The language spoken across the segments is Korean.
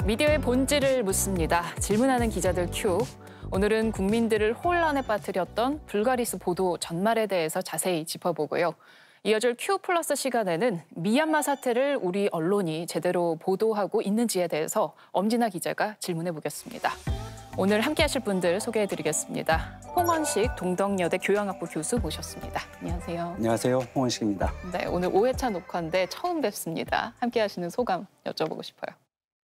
미디어의 본질을 묻습니다. 질문하는 기자들 큐. 오늘은 국민들을 혼란에 빠뜨렸던 불가리스 보도 전말에 대해서 자세히 짚어보고요. 이어질 큐 플러스 시간에는 미얀마 사태를 우리 언론이 제대로 보도하고 있는지에 대해서 엄진아 기자가 질문해보겠습니다. 오늘 함께하실 분들 소개해드리겠습니다. 홍원식 동덕여대 교양학부 교수 모셨습니다. 안녕하세요. 안녕하세요. 홍원식입니다. 네, 오늘 5회차 녹화인데 처음 뵙습니다. 함께하시는 소감 여쭤보고 싶어요.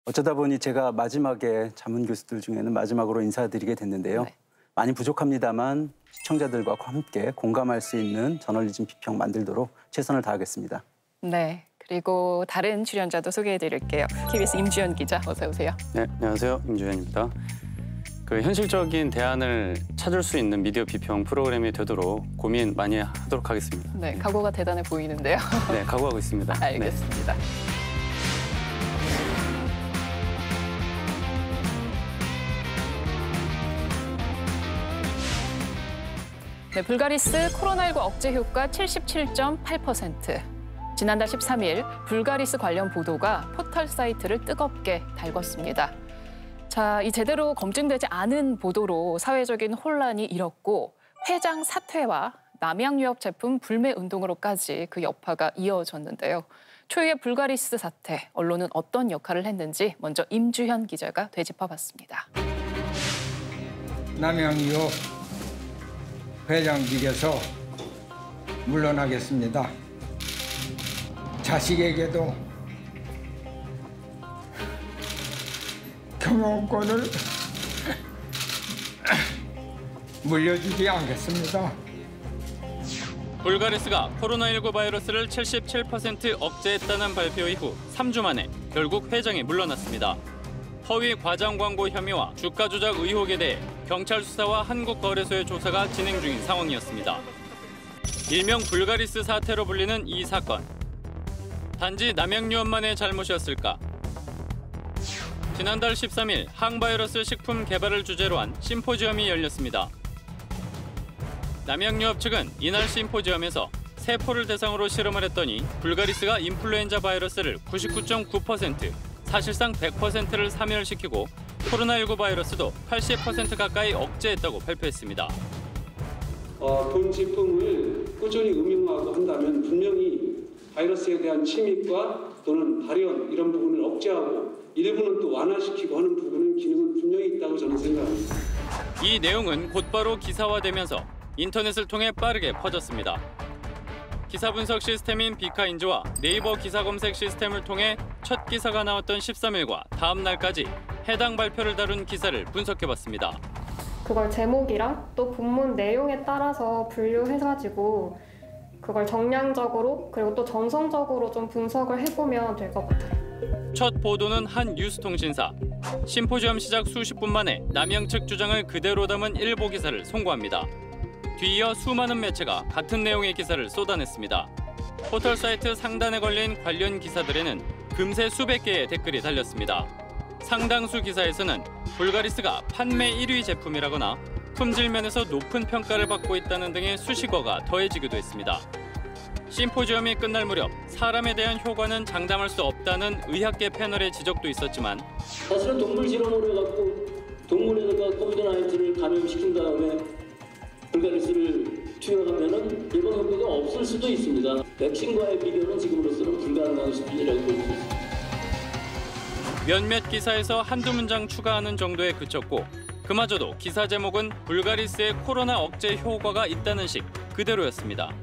어쩌다 보니 제가 마지막에 자문 교수들 중에는 마지막으로 인사드리게 됐는데요. 네. 많이 부족합니다만 시청자들과 함께 공감할 수 있는 저널리즘 비평 만들도록 최선을 다하겠습니다. 네, 그리고 다른 출연자도 소개해드릴게요. KBS 임주현 기자, 어서 오세요. 네, 안녕하세요. 임주현입니다. 현실적인 대안을 찾을 수 있는 미디어 비평 프로그램이 되도록 고민 많이 하도록 하겠습니다. 네, 각오가 대단해 보이는데요. 네, 각오하고 있습니다. 알겠습니다. 네. 네, 불가리스 코로나19 억제 효과 77.8%. 지난달 13일 불가리스 관련 보도가 포털 사이트를 뜨겁게 달궜습니다. 자, 이 제대로 검증되지 않은 보도로 사회적인 혼란이 일었고 회장 사퇴와 남양유업 제품 불매 운동으로까지 그 여파가 이어졌는데요. 초유의 불가리스 사태, 언론은 어떤 역할을 했는지 먼저 임주현 기자가 되짚어봤습니다. 남양유업 회장직에서 물러나겠습니다. 자식에게도 경영권을 물려주지 않겠습니다. 불가리스가 코로나19 바이러스를 77% 억제했다는 발표 이후 3주 만에 결국 회장이 물러났습니다. 허위 과장 광고 혐의와 주가 조작 의혹에 대해 경찰 수사와 한국거래소의 조사가 진행 중인 상황이었습니다. 일명 불가리스 사태로 불리는 이 사건. 단지 남양유업만의 잘못이었을까? 지난달 13일 항바이러스 식품 개발을 주제로 한 심포지엄이 열렸습니다. 남양유업 측은 이날 심포지엄에서 세포를 대상으로 실험을 했더니 불가리스가 인플루엔자 바이러스를 99.9%, 사실상 100%를 사멸시키고 코로나19 바이러스도 80% 가까이 억제했다고 발표했습니다. 본 제품을 꾸준히 응용하고 한다면 분명히 바이러스에 대한 침입과 또는 발현 이런 부분을 억제하고 일부는 또 완화시키고 하는 부분은 기능은 분명히 있다고 저는 생각합니다. 이 내용은 곧바로 기사화되면서 인터넷을 통해 빠르게 퍼졌습니다. 기사 분석 시스템인 비카인즈와 네이버 기사 검색 시스템을 통해 첫 기사가 나왔던 13일과 다음 날까지 해당 발표를 다룬 기사를 분석해봤습니다. 그걸 제목이랑 또 본문 내용에 따라서 분류해가지고 그걸 정량적으로 그리고 또 정성적으로 좀 분석을 해보면 될 것 같아요. 첫 보도는 한 뉴스통신사. 심포지엄 시작 수십 분 만에 남양 측 주장을 그대로 담은 일보 기사를 송고합니다. 뒤이어 수많은 매체가 같은 내용의 기사를 쏟아냈습니다. 포털 사이트 상단에 걸린 관련 기사들에는 금세 수백 개의 댓글이 달렸습니다. 상당수 기사에서는 불가리스가 판매 1위 제품이라거나 품질 면에서 높은 평가를 받고 있다는 등의 수식어가 더해지기도 했습니다. 심포지엄이 끝날 무렵 사람에 대한 효과는 장담할 수 없다는 의학계 패널의 지적도 있었지만 사실은 동물 실험으로 해갖고 동물에다가 코비드-19를 감염시킨 다음에 불가리스를 투여하면은 예방 효과가 없을 수도 있습니다. 백신과의 비교는 지금으로서는 불가능한 수준이라고 볼 수 있습니다. 몇몇 기사에서 한두 문장 추가하는 정도에 그쳤고 그마저도 기사 제목은 불가리스의 코로나 억제 효과가 있다는 식 그대로였습니다.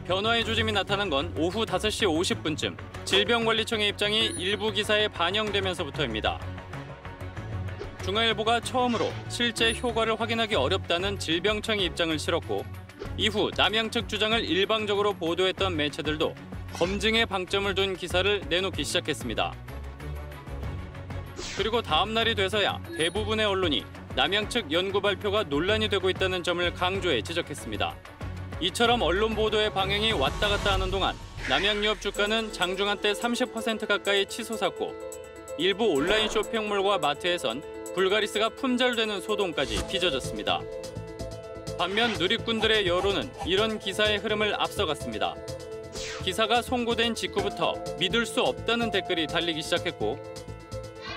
변화의 조짐이 나타난 건 오후 5시 50분쯤 질병관리청의 입장이 일부 기사에 반영되면서부터입니다. 중앙일보가 처음으로 실제 효과를 확인하기 어렵다는 질병청의 입장을 실었고 이후 남양 측 주장을 일방적으로 보도했던 매체들도 검증에 방점을 둔 기사를 내놓기 시작했습니다. 그리고 다음 날이 돼서야 대부분의 언론이 남양 측 연구 발표가 논란이 되고 있다는 점을 강조해 지적했습니다. 이처럼 언론 보도의 방향이 왔다 갔다 하는 동안 남양유업 주가는 장중한 때 30% 가까이 치솟았고 일부 온라인 쇼핑몰과 마트에선 불가리스가 품절되는 소동까지 빚어졌습니다. 반면 누리꾼들의 여론은 이런 기사의 흐름을 앞서갔습니다. 기사가 송고된 직후부터 믿을 수 없다는 댓글이 달리기 시작했고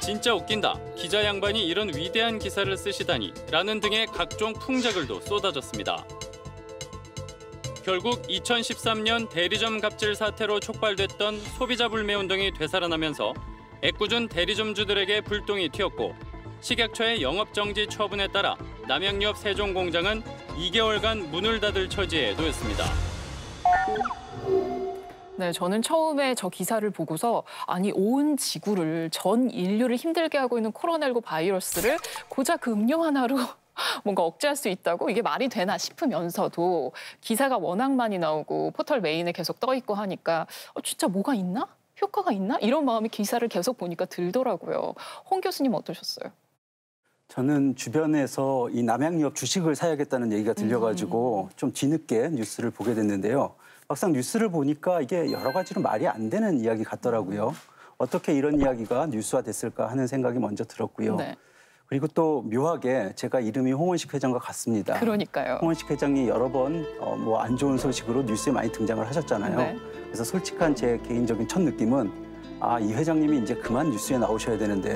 진짜 웃긴다. 기자 양반이 이런 위대한 기사를 쓰시다니 라는 등의 각종 풍자글도 쏟아졌습니다. 결국 2013년 대리점 갑질 사태로 촉발됐던 소비자 불매 운동이 되살아나면서 애꿎은 대리점주들에게 불똥이 튀었고 식약처의 영업정지 처분에 따라 남양유업 세종공장은 2개월간 문을 닫을 처지에 놓였습니다. 네, 저는 처음에 저 기사를 보고서 아니 온 지구를 전 인류를 힘들게 하고 있는 코로나19 바이러스를 고작 그 음료 하나로 뭔가 억제할 수 있다고 이게 말이 되나 싶으면서도 기사가 워낙 많이 나오고 포털 메인에 계속 떠 있고 하니까 진짜 뭐가 있나? 효과가 있나? 이런 마음이 기사를 계속 보니까 들더라고요. 홍 교수님 어떠셨어요? 저는 주변에서 이 남양유업 주식을 사야겠다는 얘기가 들려가지고 좀 뒤늦게 뉴스를 보게 됐는데요. 막상 뉴스를 보니까 이게 여러 가지로 말이 안 되는 이야기 같더라고요. 어떻게 이런 이야기가 뉴스화 됐을까 하는 생각이 먼저 들었고요. 네. 그리고 또 묘하게 제가 이름이 홍원식 회장과 같습니다. 그러니까요. 홍원식 회장이 여러 번 뭐 안 좋은 소식으로 뉴스에 많이 등장을 하셨잖아요. 네. 그래서 솔직한 제 개인적인 첫 느낌은 이 회장님이 이제 그만 뉴스에 나오셔야 되는데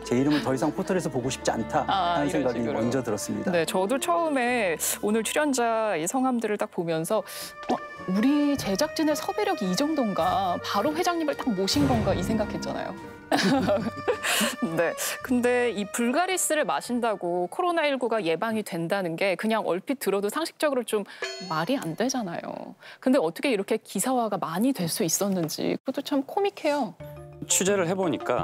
제 이름을 더 이상 포털에서 보고 싶지 않다 하는 이런 생각이 식으로. 먼저 들었습니다. 네, 저도 처음에 오늘 출연자의 성함들을 딱 보면서 우리 제작진의 섭외력이 이 정도인가? 바로 회장님을 딱 모신 건가? 이 생각했잖아요. 네, 근데 이 불가리스를 마신다고 코로나19가 예방이 된다는 게 그냥 얼핏 들어도 상식적으로 좀 말이 안 되잖아요. 근데 어떻게 이렇게 기사화가 많이 될 수 있었는지 그것도 참 코믹해요. 취재를 해보니까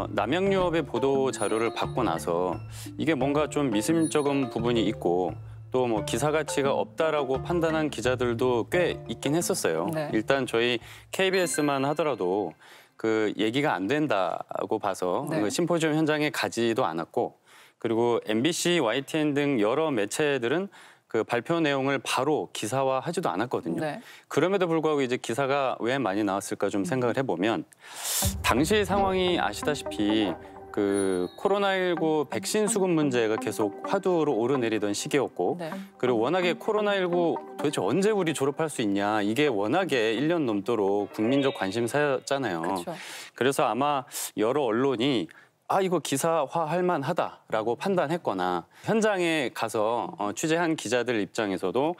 남양유업의 보도 자료를 받고 나서 이게 뭔가 좀 미심쩍은 부분이 있고 또 뭐 기사 가치가 없다라고 판단한 기자들도 꽤 있긴 했었어요. 네. 일단 저희 KBS만 하더라도 그 얘기가 안 된다고 봐서 네. 그 심포지엄 현장에 가지도 않았고 그리고 MBC, YTN 등 여러 매체들은 그 발표 내용을 바로 기사화하지도 않았거든요. 네. 그럼에도 불구하고 이제 기사가 왜 많이 나왔을까 좀 생각을 해보면 당시 상황이 아시다시피 그 코로나19 백신 수급 문제가 계속 화두로 오르내리던 시기였고 네. 그리고 워낙에 코로나19 도대체 언제 우리 졸업할 수 있냐 이게 워낙에 1년 넘도록 국민적 관심사였잖아요. 그렇죠. 그래서 아마 여러 언론이 이거 기사화할 만하다라고 판단했거나 현장에 가서 취재한 기자들 입장에서도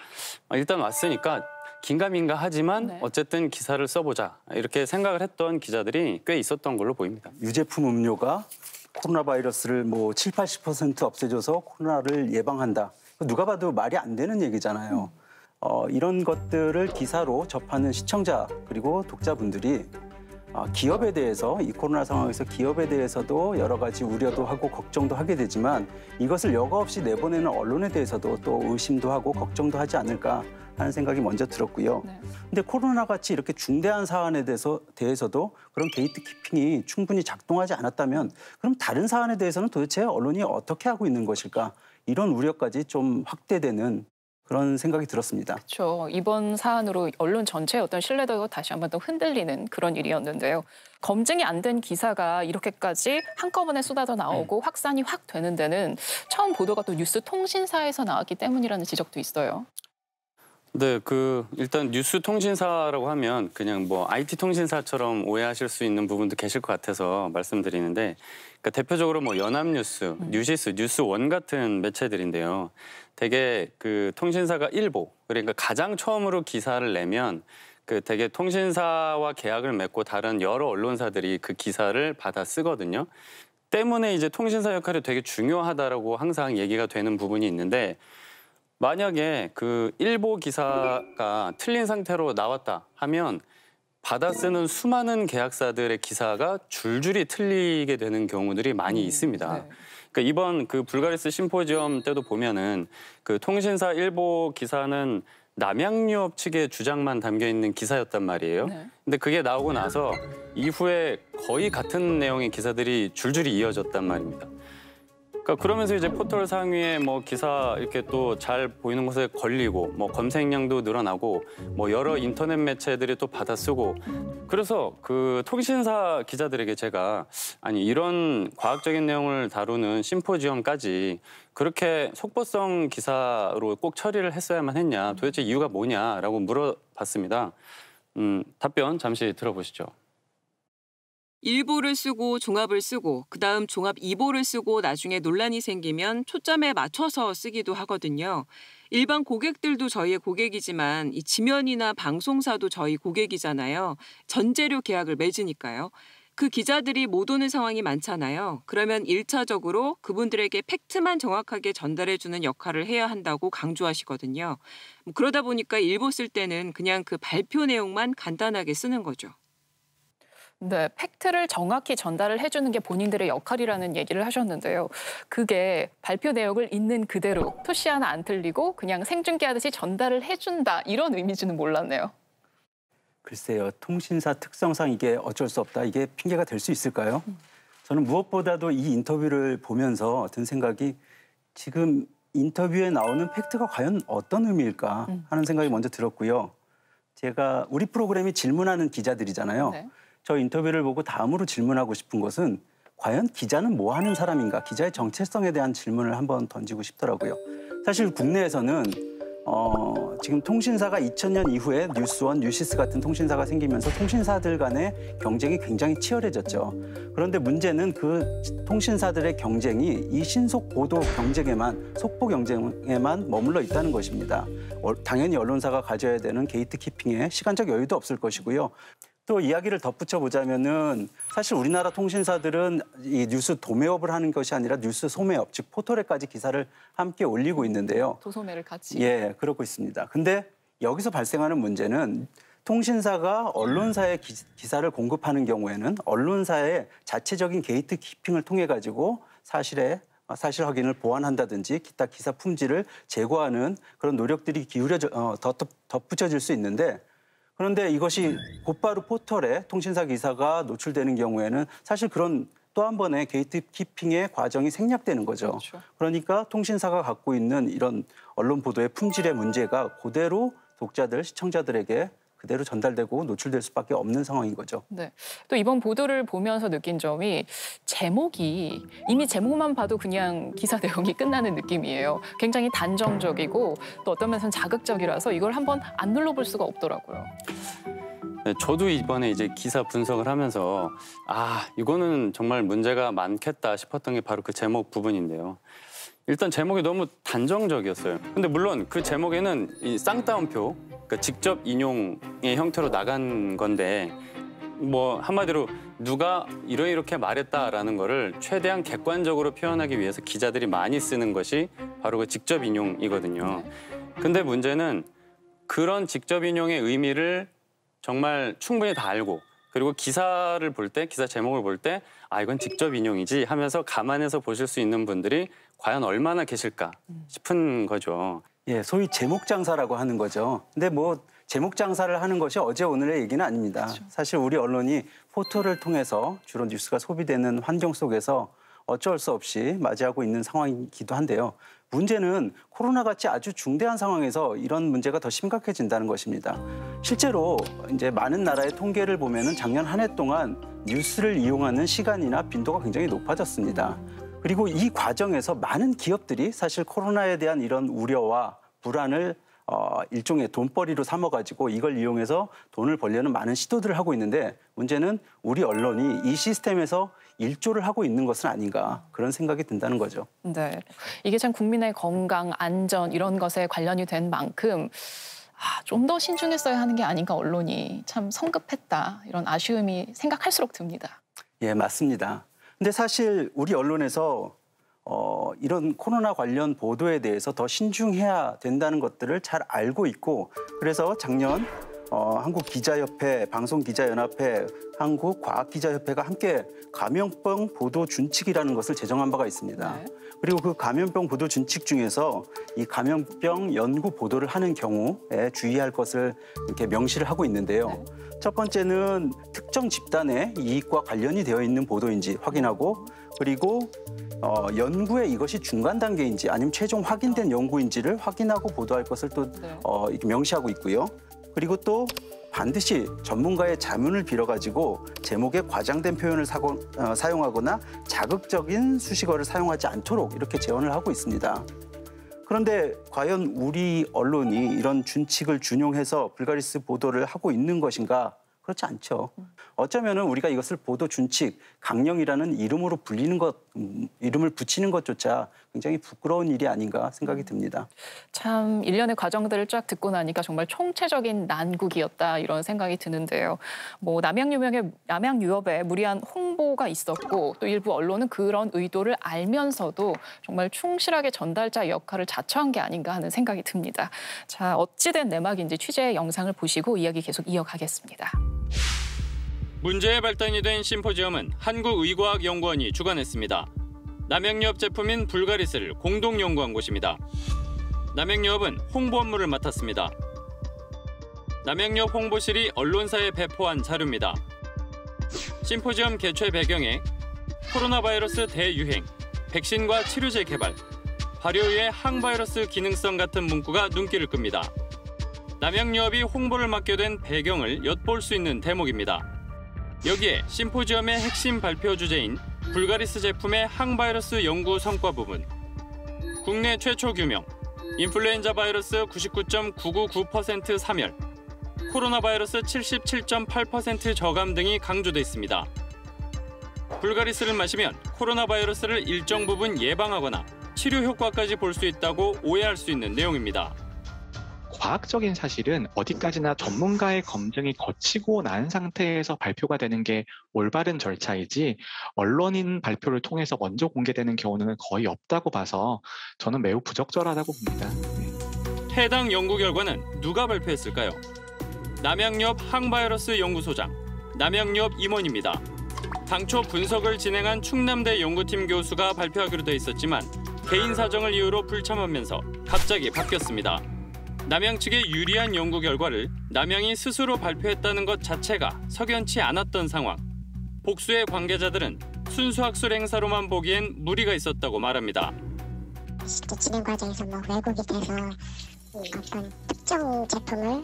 일단 왔으니까 긴가민가 하지만 네. 어쨌든 기사를 써보자 이렇게 생각을 했던 기자들이 꽤 있었던 걸로 보입니다. 유제품 음료가 코로나 바이러스를 뭐 7, 80% 없애줘서 코로나를 예방한다. 누가 봐도 말이 안 되는 얘기잖아요. 이런 것들을 기사로 접하는 시청자 그리고 독자분들이 기업에 대해서 이 코로나 상황에서 기업에 대해서도 여러 가지 우려도 하고 걱정도 하게 되지만 이것을 여과 없이 내보내는 언론에 대해서도 또 의심도 하고 걱정도 하지 않을까 하는 생각이 먼저 들었고요. 네. 근데 코로나 같이 이렇게 중대한 사안에 대해서도 그런 게이트키핑이 충분히 작동하지 않았다면 그럼 다른 사안에 대해서는 도대체 언론이 어떻게 하고 있는 것일까? 이런 우려까지 좀 확대되는 그런 생각이 들었습니다. 그렇죠. 이번 사안으로 언론 전체의 어떤 신뢰도가 다시 한번 더 흔들리는 그런 일이었는데요. 검증이 안 된 기사가 이렇게까지 한꺼번에 쏟아져 나오고 확산이 확 되는 데는 처음 보도가 또 뉴스통신사에서 나왔기 때문이라는 지적도 있어요. 네, 일단 뉴스통신사라고 하면 그냥 뭐 IT 통신사처럼 오해하실 수 있는 부분도 계실 것 같아서 말씀드리는데, 그러니까 대표적으로 뭐 연합뉴스, 뉴시스, 뉴스원 같은 매체들인데요. 되게 그 통신사가 일보, 그러니까 가장 처음으로 기사를 내면 되게 통신사와 계약을 맺고 다른 여러 언론사들이 그 기사를 받아 쓰거든요. 때문에 이제 통신사 역할이 되게 중요하다라고 항상 얘기가 되는 부분이 있는데, 만약에 그 일보 기사가 틀린 상태로 나왔다 하면 받아 쓰는 수많은 계약사들의 기사가 줄줄이 틀리게 되는 경우들이 많이 있습니다. 네. 그러니까 이번 그 불가리스 심포지엄 때도 보면은 그 통신사 일보 기사는 남양유업 측의 주장만 담겨 있는 기사였단 말이에요. 네. 근데 그게 나오고 나서 이후에 거의 같은 내용의 기사들이 줄줄이 이어졌단 말입니다. 그러니까 그러면서 이제 포털 상위에 뭐 기사 이렇게 또 잘 보이는 곳에 걸리고 뭐 검색량도 늘어나고 뭐 여러 인터넷 매체들이 또 받아쓰고, 그래서 그 통신사 기자들에게 제가 아니 이런 과학적인 내용을 다루는 심포지엄까지 그렇게 속보성 기사로 꼭 처리를 했어야만 했냐, 도대체 이유가 뭐냐라고 물어봤습니다. 답변 잠시 들어보시죠. 일보를 쓰고 종합을 쓰고 그다음 종합 2보를 쓰고 나중에 논란이 생기면 초점에 맞춰서 쓰기도 하거든요. 일반 고객들도 저희의 고객이지만 이 지면이나 방송사도 저희 고객이잖아요. 전재료 계약을 맺으니까요. 그 기자들이 못 오는 상황이 많잖아요. 그러면 1차적으로 그분들에게 팩트만 정확하게 전달해주는 역할을 해야 한다고 강조하시거든요. 그러다 보니까 일보 쓸 때는 그냥 그 발표 내용만 간단하게 쓰는 거죠. 네, 팩트를 정확히 전달을 해주는 게 본인들의 역할이라는 얘기를 하셨는데요. 그게 발표 내용을 있는 그대로 토시 하나 안 틀리고 그냥 생중계하듯이 전달을 해준다 이런 의미인지는 몰랐네요. 글쎄요, 통신사 특성상 이게 어쩔 수 없다. 이게 핑계가 될 수 있을까요? 저는 무엇보다도 이 인터뷰를 보면서 든 생각이 지금 인터뷰에 나오는 팩트가 과연 어떤 의미일까 하는 생각이 먼저 들었고요. 제가 우리 프로그램이 질문하는 기자들이잖아요. 네. 저 인터뷰를 보고 다음으로 질문하고 싶은 것은 과연 기자는 뭐 하는 사람인가? 기자의 정체성에 대한 질문을 한번 던지고 싶더라고요. 사실 국내에서는 지금 통신사가 2000년 이후에 뉴스원, 뉴시스 같은 통신사가 생기면서 통신사들 간의 경쟁이 굉장히 치열해졌죠. 그런데 문제는 그 통신사들의 경쟁이 이 신속 보도 경쟁에만, 속보 경쟁에만 머물러 있다는 것입니다. 당연히 언론사가 가져야 되는 게이트 키핑에 시간적 여유도 없을 것이고요. 또 이야기를 덧붙여 보자면은 사실 우리나라 통신사들은 이 뉴스 도매업을 하는 것이 아니라 뉴스 소매업, 즉 포털에까지 기사를 함께 올리고 있는데요. 도소매를 같이. 예, 그러고 있습니다. 근데 여기서 발생하는 문제는 통신사가 언론사에 기사를 공급하는 경우에는 언론사의 자체적인 게이트 키핑을 통해 가지고 사실 확인을 보완한다든지 기타 기사 품질을 제고하는 그런 노력들이 덧붙여질 수 있는데 그런데 이것이 곧바로 포털에 통신사 기사가 노출되는 경우에는 사실 그런 또 한 번의 게이트 키핑의 과정이 생략되는 거죠. 그렇죠. 그러니까 통신사가 갖고 있는 이런 언론 보도의 품질의 문제가 그대로 독자들, 시청자들에게 그대로 전달되고 노출될 수밖에 없는 상황인 거죠. 네. 또 이번 보도를 보면서 느낀 점이 제목이 이미 제목만 봐도 그냥 기사 내용이 끝나는 느낌이에요. 굉장히 단정적이고 또 어떤 면에서는 자극적이라서 이걸 한번 안 눌러볼 수가 없더라고요. 네, 저도 이번에 이제 기사 분석을 하면서 이거는 정말 문제가 많겠다 싶었던 게 바로 그 제목 부분인데요. 일단 제목이 너무 단정적이었어요. 근데 물론 그 제목에는 이 쌍따옴표, 그러니까 직접 인용의 형태로 나간 건데 뭐 한마디로 누가 이렇게 말했다라는 거를 최대한 객관적으로 표현하기 위해서 기자들이 많이 쓰는 것이 바로 그 직접 인용이거든요. 근데 문제는 그런 직접 인용의 의미를 정말 충분히 다 알고 그리고 기사를 볼 때, 기사 제목을 볼 때 이건 직접 인용이지 하면서 감안해서 보실 수 있는 분들이 과연 얼마나 계실까 싶은 거죠. 예, 소위 제목 장사라고 하는 거죠. 근데 뭐 제목 장사를 하는 것이 어제 오늘의 얘기는 아닙니다. 그렇죠. 사실 우리 언론이 포털을 통해서 주로 뉴스가 소비되는 환경 속에서 어쩔 수 없이 맞이하고 있는 상황이기도 한데요. 문제는 코로나같이 아주 중대한 상황에서 이런 문제가 더 심각해진다는 것입니다. 실제로 이제 많은 나라의 통계를 보면은 작년 한 해 동안 뉴스를 이용하는 시간이나 빈도가 굉장히 높아졌습니다. 그리고 이 과정에서 많은 기업들이 사실 코로나에 대한 이런 우려와 불안을 일종의 돈벌이로 삼아가지고 이걸 이용해서 돈을 벌려는 많은 시도들을 하고 있는데 문제는 우리 언론이 이 시스템에서 일조를 하고 있는 것은 아닌가 그런 생각이 든다는 거죠. 네, 이게 참 국민의 건강, 안전 이런 것에 관련이 된 만큼 좀 더 신중했어야 하는 게 아닌가 언론이 참 성급했다 이런 아쉬움이 생각할수록 듭니다. 예, 맞습니다. 근데 사실 우리 언론에서 이런 코로나 관련 보도에 대해서 더 신중해야 된다는 것들을 잘 알고 있고 그래서 작년 한국기자협회, 방송기자연합회, 한국과학기자협회가 함께 감염병 보도 준칙이라는 것을 제정한 바가 있습니다. 네. 그리고 그 감염병 보도 준칙 중에서 이 감염병 연구 보도를 하는 경우에 주의할 것을 이렇게 명시를 하고 있는데요. 네. 첫 번째는 특정 집단의 이익과 관련이 되어 있는 보도인지 확인하고 그리고 연구에 이것이 중간 단계인지 아니면 최종 확인된 연구인지를 확인하고 보도할 것을 또 이렇게 명시하고 있고요. 그리고 또 반드시 전문가의 자문을 빌어가지고 제목에 과장된 표현을 사용하거나 자극적인 수식어를 사용하지 않도록 이렇게 제언을 하고 있습니다. 그런데 과연 우리 언론이 이런 준칙을 준용해서 불가리스 보도를 하고 있는 것인가? 그렇지 않죠. 어쩌면은 우리가 이것을 보도 준칙, 강령이라는 이름으로 이름을 붙이는 것조차 굉장히 부끄러운 일이 아닌가 생각이 듭니다. 참 일련의 과정들을 쫙 듣고 나니까 정말 총체적인 난국이었다 이런 생각이 드는데요. 뭐 남양유업에 무리한 홍보가 있었고 또 일부 언론은 그런 의도를 알면서도 정말 충실하게 전달자 역할을 자처한 게 아닌가 하는 생각이 듭니다. 자, 어찌된 내막인지 취재 영상을 보시고 이야기 계속 이어가겠습니다. 문제의 발단이 된 심포지엄은 한국의과학연구원이 주관했습니다. 남양유업 제품인 불가리스를 공동 연구한 곳입니다. 남양유업은 홍보 업무를 맡았습니다. 남양유업 홍보실이 언론사에 배포한 자료입니다. 심포지엄 개최 배경에 코로나 바이러스 대유행, 백신과 치료제 개발, 발효의 항바이러스 기능성 같은 문구가 눈길을 끕니다. 남양유업이 홍보를 맡게 된 배경을 엿볼 수 있는 대목입니다. 여기에 심포지엄의 핵심 발표 주제인 불가리스 제품의 항바이러스 연구 성과 부분, 국내 최초 규명, 인플루엔자 바이러스 99.999% 사멸, 코로나 바이러스 77.8% 저감 등이 강조돼 있습니다. 불가리스를 마시면 코로나 바이러스를 일정 부분 예방하거나 치료 효과까지 볼 수 있다고 오해할 수 있는 내용입니다. 과학적인 사실은 어디까지나 전문가의 검증이 거치고 난 상태에서 발표가 되는 게 올바른 절차이지 언론인 발표를 통해서 먼저 공개되는 경우는 거의 없다고 봐서 저는 매우 부적절하다고 봅니다. 해당 연구 결과는 누가 발표했을까요? 남양유업 항바이러스 연구소장, 남양유업 임원입니다. 당초 분석을 진행한 충남대 연구팀 교수가 발표하기로 돼 있었지만 개인 사정을 이유로 불참하면서 갑자기 바뀌었습니다. 남양 측의 유리한 연구 결과를 남양이 스스로 발표했다는 것 자체가 석연치 않았던 상황. 복수의 관계자들은 순수 학술 행사로만 보기엔 무리가 있었다고 말합니다. 실제 진행 과정에서 왜곡이 돼서 어떤 특정 제품을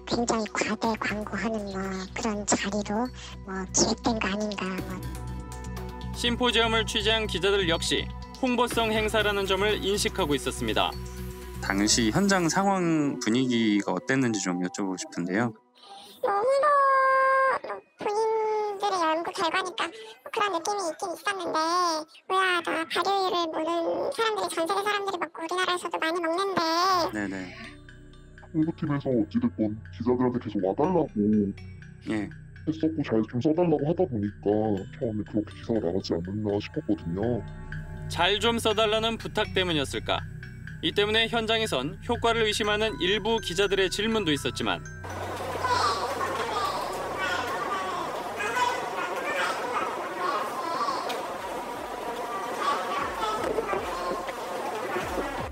굉장히 과대 광고하는 그런 자리로 기획된 거 아닌가. 심포지엄을 취재한 기자들 역시 홍보성 행사라는 점을 인식하고 있었습니다. 당시 현장 상황 분위기가 어땠는지 좀 여쭤보고 싶은데요. 너무나 본인들의 연구 결과니까 그런 느낌이 있긴 있었는데 의아하다. 발효율을 모르는 사람들이 전 세계 사람들이 먹고 우리나라에서도 많이 먹는데 네네. 홍보팀에서 어찌됐건 기자들한테 계속 와달라고 했었고 잘 좀 써달라고 하다 보니까 처음에 그렇게 기사가 나가지 않았나 싶었거든요. 잘 좀 써달라는 부탁 때문이었을까? 이 때문에 현장에선 효과를 의심하는 일부 기자들의 질문도 있었지만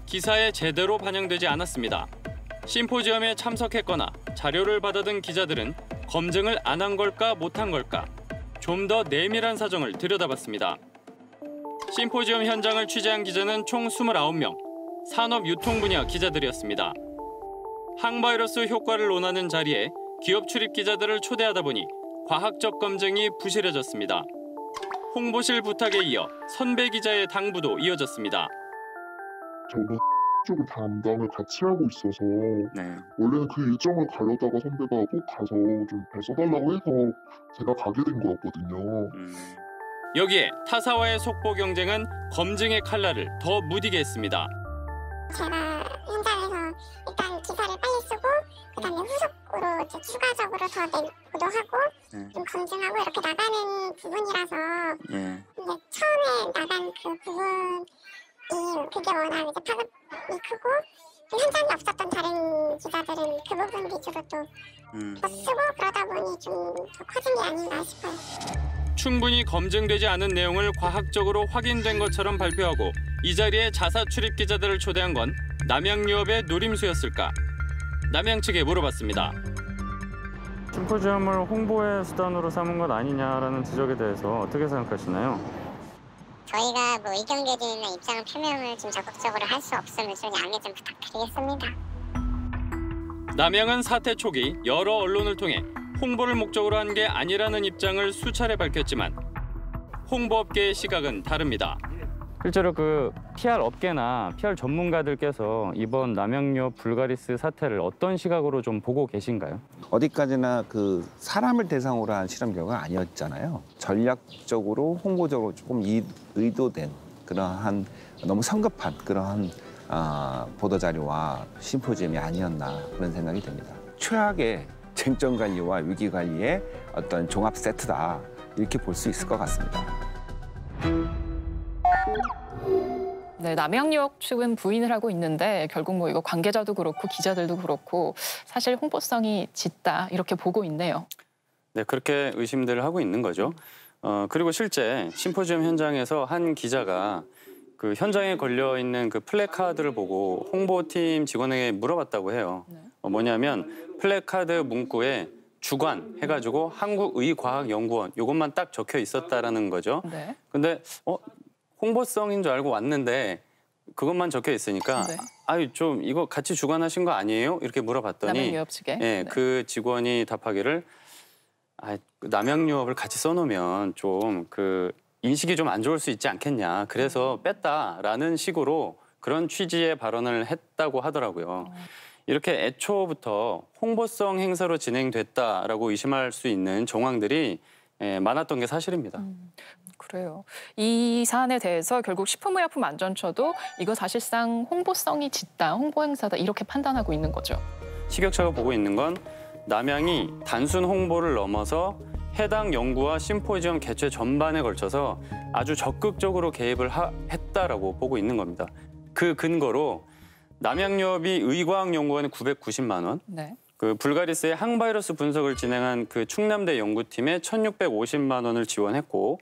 기사에 제대로 반영되지 않았습니다. 심포지엄에 참석했거나 자료를 받아든 기자들은 검증을 안 한 걸까 못한 걸까 좀 더 내밀한 사정을 들여다봤습니다. 심포지엄 현장을 취재한 기자는 총 29명, 산업 유통 분야 기자들이었습니다. 항바이러스 효과를 논하는 자리에 기업 출입 기자들을 초대하다 보니 과학적 검증이 부실해졌습니다. 홍보실 부탁에 이어 선배 기자의 당부도 이어졌습니다. 저도 쪽의 담당을 같이 하고 있어서 원래는 그 일정을 가려다가 선배가 꼭 가서 좀 잘 써달라고 해서 제가 가게 된 거였거든요. 여기에 타사와의 속보 경쟁은 검증의 칼날을 더 무디게 했습니다. 제가 현장에서 일단 기사를 빨리 쓰고 그다음에 후속으로 이제 추가적으로 더 보도하고 좀 검증하고 이렇게 나가는 부분이라서 이제 처음에 나간 그 부분이 그게 워낙 이제 파급이 크고 현장에 없었던 다른 기자들은 그 부분 위주로 또 쓰고 그러다 보니 좀 더 커진 게 아닌가 싶어요. 충분히 검증되지 않은 내용을 과학적으로 확인된 것처럼 발표하고 이 자리에 자사 출입 기자들을 초대한 건 남양유업의 노림수였을까? 남양 측에 물어봤습니다. 심포지엄을 홍보의 수단으로 삼은 것 아니냐라는 지적에 대해서 어떻게 생각하시나요? 저희가 의견 개진이나 입장 표명을 좀 적극적으로 할 수 없음을 좀 양해 좀 부탁드리겠습니다. 남양은 사태 초기 여러 언론을 통해 홍보를 목적으로 한 게 아니라는 입장을 수차례 밝혔지만 홍보업계의 시각은 다릅니다. 실제로 그 PR 업계나 PR 전문가들께서 이번 남양유업 불가리스 사태를 어떤 시각으로 좀 보고 계신가요? 어디까지나 그 사람을 대상으로 한 실험 결과가 아니었잖아요. 전략적으로 홍보적으로 조금 의도된 그러한 너무 성급한 그러한 보도 자료와 심포지엄이 아니었나 그런 생각이 듭니다. 최악의 쟁점 관리와 위기 관리의 어떤 종합 세트다 이렇게 볼 수 있을 것 같습니다. 네, 남양유업 측은 부인을 하고 있는데 결국 뭐 이거 관계자도 그렇고 기자들도 그렇고 사실 홍보성이 짙다 이렇게 보고 있네요. 네, 그렇게 의심들을 하고 있는 거죠. 그리고 실제 심포지엄 현장에서 한 기자가 그 현장에 걸려 있는 그 플래카드를 보고 홍보팀 직원에게 물어봤다고 해요. 뭐냐면 플래카드 문구에 주관 해가지고 한국의과학연구원 이것만 딱 적혀 있었다라는 거죠. 네. 근데 홍보성인 줄 알고 왔는데 그것만 적혀 있으니까 네. 아유 좀 이거 같이 주관하신 거 아니에요? 이렇게 물어봤더니 남양유업 측에 네, 그 직원이 답하기를 남양유업을 같이 써놓으면 좀 그 인식이 좀 안 좋을 수 있지 않겠냐. 그래서 뺐다라는 식으로 그런 취지의 발언을 했다고 하더라고요. 이렇게 애초부터 홍보성 행사로 진행됐다라고 의심할 수 있는 정황들이 많았던 게 사실입니다. 그래요. 이 사안에 대해서 결국 식품의약품안전처도 이거 사실상 홍보성이 짙다, 홍보 행사다 이렇게 판단하고 있는 거죠. 식약처가 보고 있는 건 남양이 단순 홍보를 넘어서 해당 연구와 심포지엄 개최 전반에 걸쳐서 아주 적극적으로 개입을 했다라고 보고 있는 겁니다. 그 근거로 남양유업이 의과학연구원에 990만 원, 네. 그 불가리스의 항바이러스 분석을 진행한 그 충남대 연구팀에 1,650만 원을 지원했고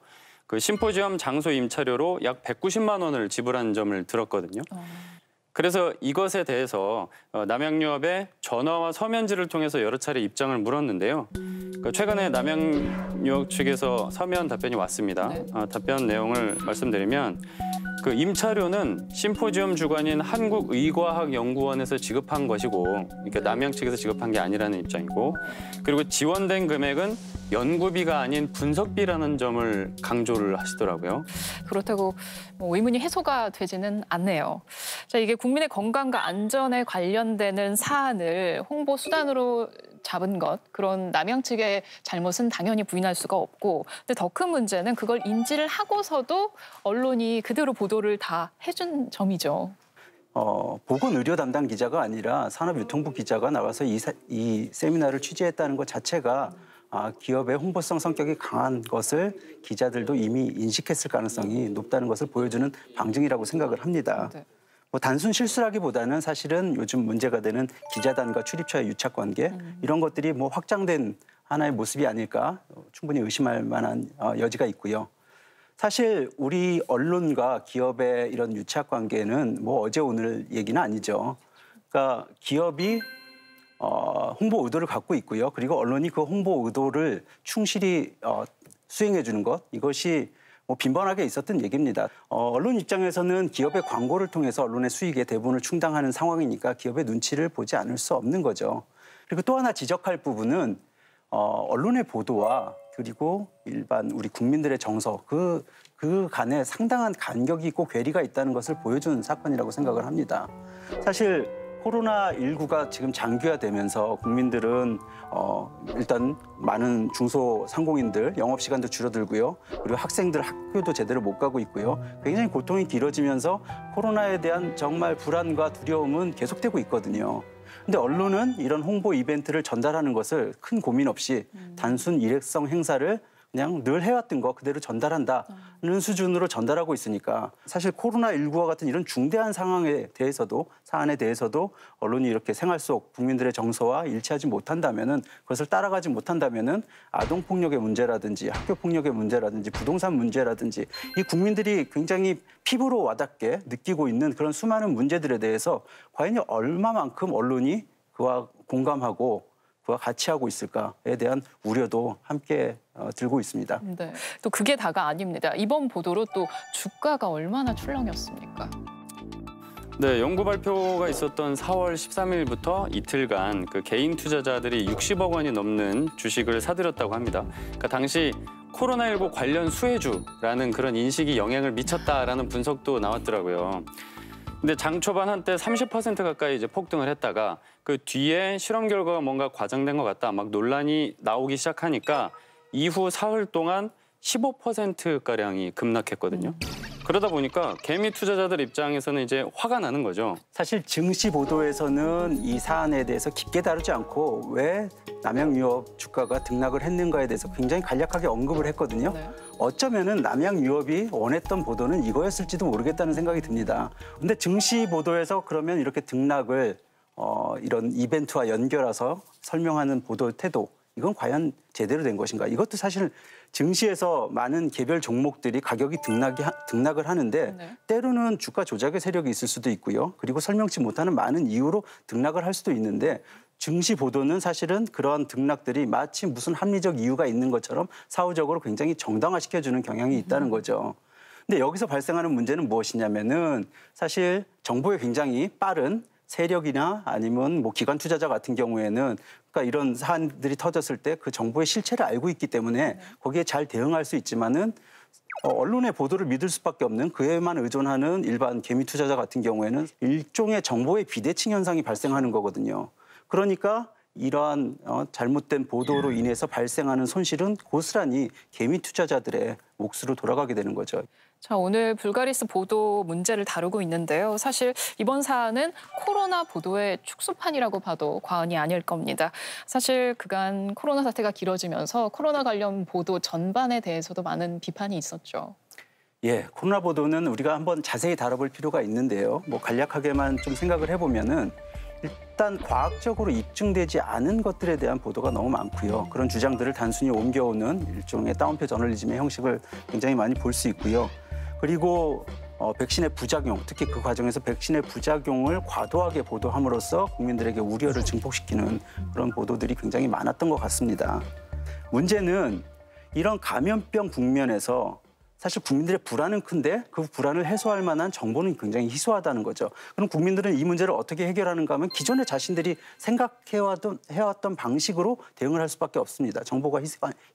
그 심포지엄 장소 임차료로 약 190만 원을 지불한 점을 들었거든요. 그래서 이것에 대해서 남양유업의 전화와 서면지를 통해서 여러 차례 입장을 물었는데요. 최근에 남양유업 측에서 서면 답변이 왔습니다. 네. 답변 내용을 말씀드리면 그 임차료는 심포지엄 주관인 한국의과학연구원에서 지급한 것이고 그러니까 남양 측에서 지급한 게 아니라는 입장이고 그리고 지원된 금액은 연구비가 아닌 분석비라는 점을 강조를 하시더라고요. 그렇다고 뭐 의문이 해소가 되지는 않네요. 자, 이게 국민의 건강과 안전에 관련되는 사안을 홍보 수단으로 잡은 것, 그런 남양 측의 잘못은 당연히 부인할 수가 없고 근데 더 큰 문제는 그걸 인지를 하고서도 언론이 그대로 보도를 다 해준 점이죠. 보건의료 담당 기자가 아니라 산업유통부 기자가 나와서 이 세미나를 취재했다는 것 자체가 기업의 홍보성 성격이 강한 것을 기자들도 이미 인식했을 가능성이 높다는 것을 보여주는 방증이라고 생각을 합니다. 네. 뭐 단순 실수라기보다는 사실은 요즘 문제가 되는 기자단과 출입처의 유착관계 이런 것들이 뭐 확장된 하나의 모습이 아닐까 충분히 의심할 만한 여지가 있고요. 사실 우리 언론과 기업의 이런 유착관계는 뭐 어제 오늘 얘기는 아니죠. 그러니까 기업이 홍보 의도를 갖고 있고요. 그리고 언론이 그 홍보 의도를 충실히 수행해 주는 것 이것이 뭐 빈번하게 있었던 얘기입니다. 언론 입장에서는 기업의 광고를 통해서 언론의 수익의 대부분을 충당하는 상황이니까 기업의 눈치를 보지 않을 수 없는 거죠. 그리고 또 하나 지적할 부분은 언론의 보도와 그리고 일반 우리 국민들의 정서 그 간에 상당한 간격이 있고 괴리가 있다는 것을 보여주는 사건이라고 생각을 합니다. 사실 코로나19가 지금 장기화되면서 국민들은 일단 많은 중소상공인들 영업시간도 줄어들고요. 그리고 학생들 학교도 제대로 못 가고 있고요. 굉장히 고통이 길어지면서 코로나에 대한 정말 불안과 두려움은 계속되고 있거든요. 근데 언론은 이런 홍보 이벤트를 전달하는 것을 큰 고민 없이 단순 일회성 행사를 그냥 늘 해왔던 거 그대로 전달한다는 수준으로 전달하고 있으니까 사실 코로나19와 같은 이런 중대한 상황에 대해서도 사안에 대해서도 언론이 이렇게 생활 속 국민들의 정서와 일치하지 못한다면은 그것을 따라가지 못한다면은 아동폭력의 문제라든지 학교폭력의 문제라든지 부동산 문제라든지 이 국민들이 굉장히 피부로 와닿게 느끼고 있는 그런 수많은 문제들에 대해서 과연 얼마만큼 언론이 그와 공감하고 그와 같이 하고 있을까에 대한 우려도 함께 들고 있습니다. 네, 또 그게 다가 아닙니다. 이번 보도로 또 주가가 얼마나 출렁였습니까? 네, 연구 발표가 있었던 4월 13일부터 이틀간 그 개인 투자자들이 60억 원이 넘는 주식을 사들였다고 합니다. 그러니까 당시 코로나19 관련 수혜주라는 그런 인식이 영향을 미쳤다라는 분석도 나왔더라고요. 근데 장 초반 한때 30% 가까이 이제 폭등을 했다가 그 뒤에 실험 결과가 뭔가 과장된 것 같다 막 논란이 나오기 시작하니까 이후 사흘 동안 15%가량이 급락했거든요. 그러다 보니까 개미 투자자들 입장에서는 이제 화가 나는 거죠. 사실 증시 보도에서는 이 사안에 대해서 깊게 다루지 않고 왜 남양유업 주가가 등락을 했는가에 대해서 굉장히 간략하게 언급을 했거든요. 네. 어쩌면은 남양유업이 원했던 보도는 이거였을지도 모르겠다는 생각이 듭니다. 근데 증시 보도에서 그러면 이렇게 등락을 이런 이벤트와 연결해서 설명하는 보도 태도, 이건 과연 제대로 된 것인가? 이것도 사실 증시에서 많은 개별 종목들이 가격이 등락을 하는데 네. 때로는 주가 조작의 세력이 있을 수도 있고요. 그리고 설명치 못하는 많은 이유로 등락을 할 수도 있는데 증시 보도는 사실은 그러한 등락들이 마치 무슨 합리적 이유가 있는 것처럼 사후적으로 굉장히 정당화시켜주는 경향이 있다는 거죠. 근데 여기서 발생하는 문제는 무엇이냐면은 사실 정부의 굉장히 빠른 세력이나 아니면 뭐 기관 투자자 같은 경우에는 그러니까 이런 사안들이 터졌을 때 그 정부의 실체를 알고 있기 때문에 거기에 잘 대응할 수 있지만은 언론의 보도를 믿을 수밖에 없는 그에만 의존하는 일반 개미 투자자 같은 경우에는 일종의 정보의 비대칭 현상이 발생하는 거거든요. 그러니까 이러한 잘못된 보도로 인해서 발생하는 손실은 고스란히 개미 투자자들의 몫으로 돌아가게 되는 거죠. 자, 오늘 불가리스 보도 문제를 다루고 있는데요. 사실 이번 사안은 코로나 보도의 축소판이라고 봐도 과언이 아닐 겁니다. 사실 그간 코로나 사태가 길어지면서 코로나 관련 보도 전반에 대해서도 많은 비판이 있었죠. 예, 코로나 보도는 우리가 한번 자세히 다뤄볼 필요가 있는데요. 뭐 간략하게만 좀 생각을 해보면은 일단 과학적으로 입증되지 않은 것들에 대한 보도가 너무 많고요. 그런 주장들을 단순히 옮겨오는 일종의 따옴표 저널리즘의 형식을 굉장히 많이 볼 수 있고요. 그리고 백신의 부작용, 특히 그 과정에서 백신의 부작용을 과도하게 보도함으로써 국민들에게 우려를 증폭시키는 그런 보도들이 굉장히 많았던 것 같습니다. 문제는 이런 감염병 국면에서 사실 국민들의 불안은 큰데 그 불안을 해소할 만한 정보는 굉장히 희소하다는 거죠. 그럼 국민들은 이 문제를 어떻게 해결하는가 하면 기존에 자신들이 생각해왔던 방식으로 대응을 할 수밖에 없습니다. 정보가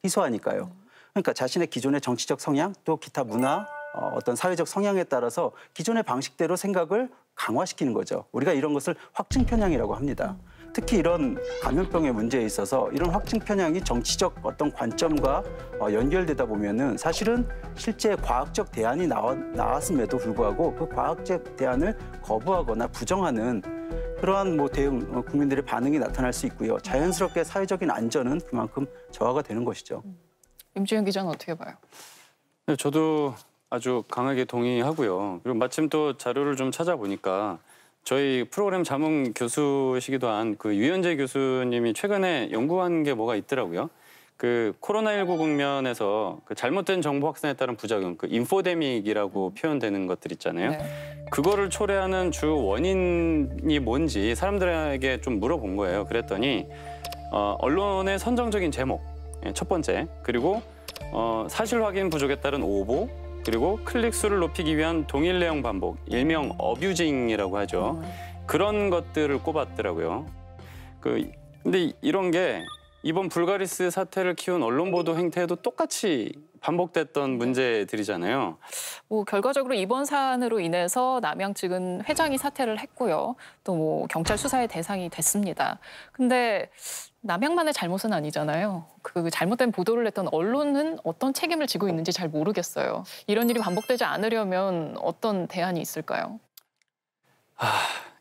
희소하니까요. 그러니까 자신의 기존의 정치적 성향 또 기타 문화 어떤 사회적 성향에 따라서 기존의 방식대로 생각을 강화시키는 거죠. 우리가 이런 것을 확증 편향이라고 합니다. 특히 이런 감염병의 문제에 있어서 이런 확증 편향이 정치적 어떤 관점과 연결되다 보면은 사실은 실제 과학적 대안이 나왔음에도 불구하고 그 과학적 대안을 거부하거나 부정하는 그러한 뭐 대응, 국민들의 반응이 나타날 수 있고요. 자연스럽게 사회적인 안전은 그만큼 저하가 되는 것이죠. 임주현 기자는 어떻게 봐요? 네, 저도 아주 강하게 동의하고요. 그리고 마침 또 자료를 좀 찾아보니까 저희 프로그램 자문 교수시기도 한 그 유현재 교수님이 최근에 연구한 게 뭐가 있더라고요. 그 코로나19 국면에서 그 잘못된 정보 확산에 따른 부작용, 그 인포데믹이라고 표현되는 것들 있잖아요. 네. 그거를 초래하는 주 원인이 뭔지 사람들에게 좀 물어본 거예요. 그랬더니 언론의 선정적인 제목, 첫 번째, 그리고 사실 확인 부족에 따른 오보, 그리고 클릭 수를 높이기 위한 동일 내용 반복, 일명 어뷰징이라고 하죠. 그런 것들을 꼽았더라고요. 근데 이런 게 이번 불가리스 사태를 키운 언론 보도 행태에도 똑같이 반복됐던 문제들이잖아요. 뭐 결과적으로 이번 사안으로 인해서 남양 측은 회장이 사퇴를 했고요. 또 뭐 경찰 수사의 대상이 됐습니다. 근데 남양만의 잘못은 아니잖아요. 그 잘못된 보도를 했던 언론은 어떤 책임을 지고 있는지 잘 모르겠어요. 이런 일이 반복되지 않으려면 어떤 대안이 있을까요?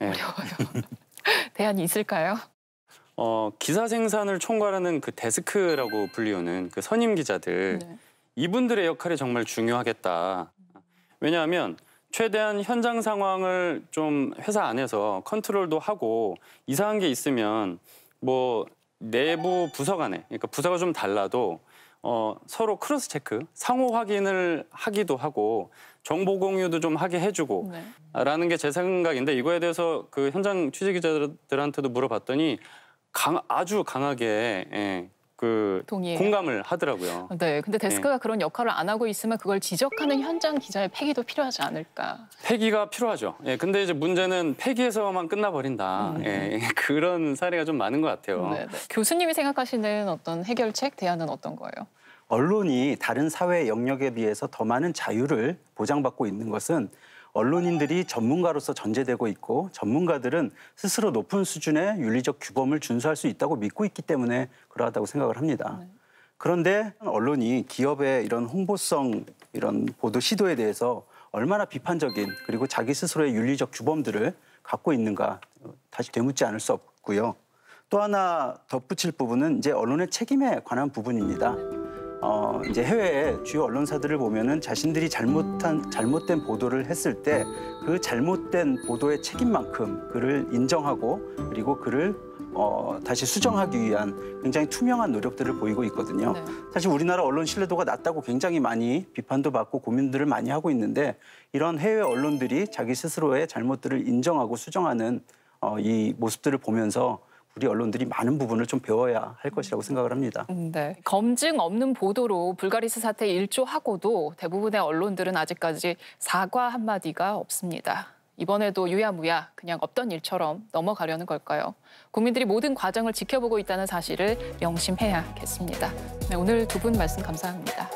네. 어려워요. 대안이 있을까요? 기사 생산을 총괄하는 그 데스크라고 불리우는 그 선임 기자들, 네. 이분들의 역할이 정말 중요하겠다. 왜냐하면 최대한 현장 상황을 좀 회사 안에서 컨트롤도 하고 이상한 게 있으면 뭐 내부 부서 간에, 그러니까 부서가 좀 달라도 서로 크로스 체크, 상호 확인을 하기도 하고 정보 공유도 좀 하게 해주고 네. 라는 게 제 생각인데 이거에 대해서 그 현장 취재 기자들한테도 물어봤더니 아주 강하게 동의해요. 공감을 하더라고요. 네, 근데 데스크가 그런 역할을 안 하고 있으면 그걸 지적하는 현장 기자의 폐기도 필요하지 않을까? 폐기가 필요하죠. 근데 이제 문제는 폐기에서만 끝나버린다. 그런 사례가 좀 많은 것 같아요. 네. 교수님이 생각하시는 어떤 해결책, 대안은 어떤 거예요? 언론이 다른 사회 영역에 비해서 더 많은 자유를 보장받고 있는 것은 언론인들이 전문가로서 전제되고 있고 전문가들은 스스로 높은 수준의 윤리적 규범을 준수할 수 있다고 믿고 있기 때문에 그러하다고 생각을 합니다. 그런데 언론이 기업의 이런 홍보성 이런 보도 시도에 대해서 얼마나 비판적인 그리고 자기 스스로의 윤리적 규범들을 갖고 있는가 다시 되묻지 않을 수 없고요. 또 하나 덧붙일 부분은 이제 언론의 책임에 관한 부분입니다. 이제 해외의 주요 언론사들을 보면은 자신들이 잘못된 보도를 했을 때 그 잘못된 보도의 책임만큼 그를 인정하고 그리고 그를 다시 수정하기 위한 굉장히 투명한 노력들을 보이고 있거든요. 네. 사실 우리나라 언론 신뢰도가 낮다고 굉장히 많이 비판도 받고 고민들을 많이 하고 있는데 이런 해외 언론들이 자기 스스로의 잘못들을 인정하고 수정하는 이 모습들을 보면서 우리 언론들이 많은 부분을 좀 배워야 할 것이라고 생각을 합니다. 네. 검증 없는 보도로 불가리스 사태에 일조하고도 대부분의 언론들은 아직까지 사과 한마디가 없습니다. 이번에도 유야무야 그냥 없던 일처럼 넘어가려는 걸까요? 국민들이 모든 과정을 지켜보고 있다는 사실을 명심해야겠습니다. 네, 오늘 두 분 말씀 감사합니다.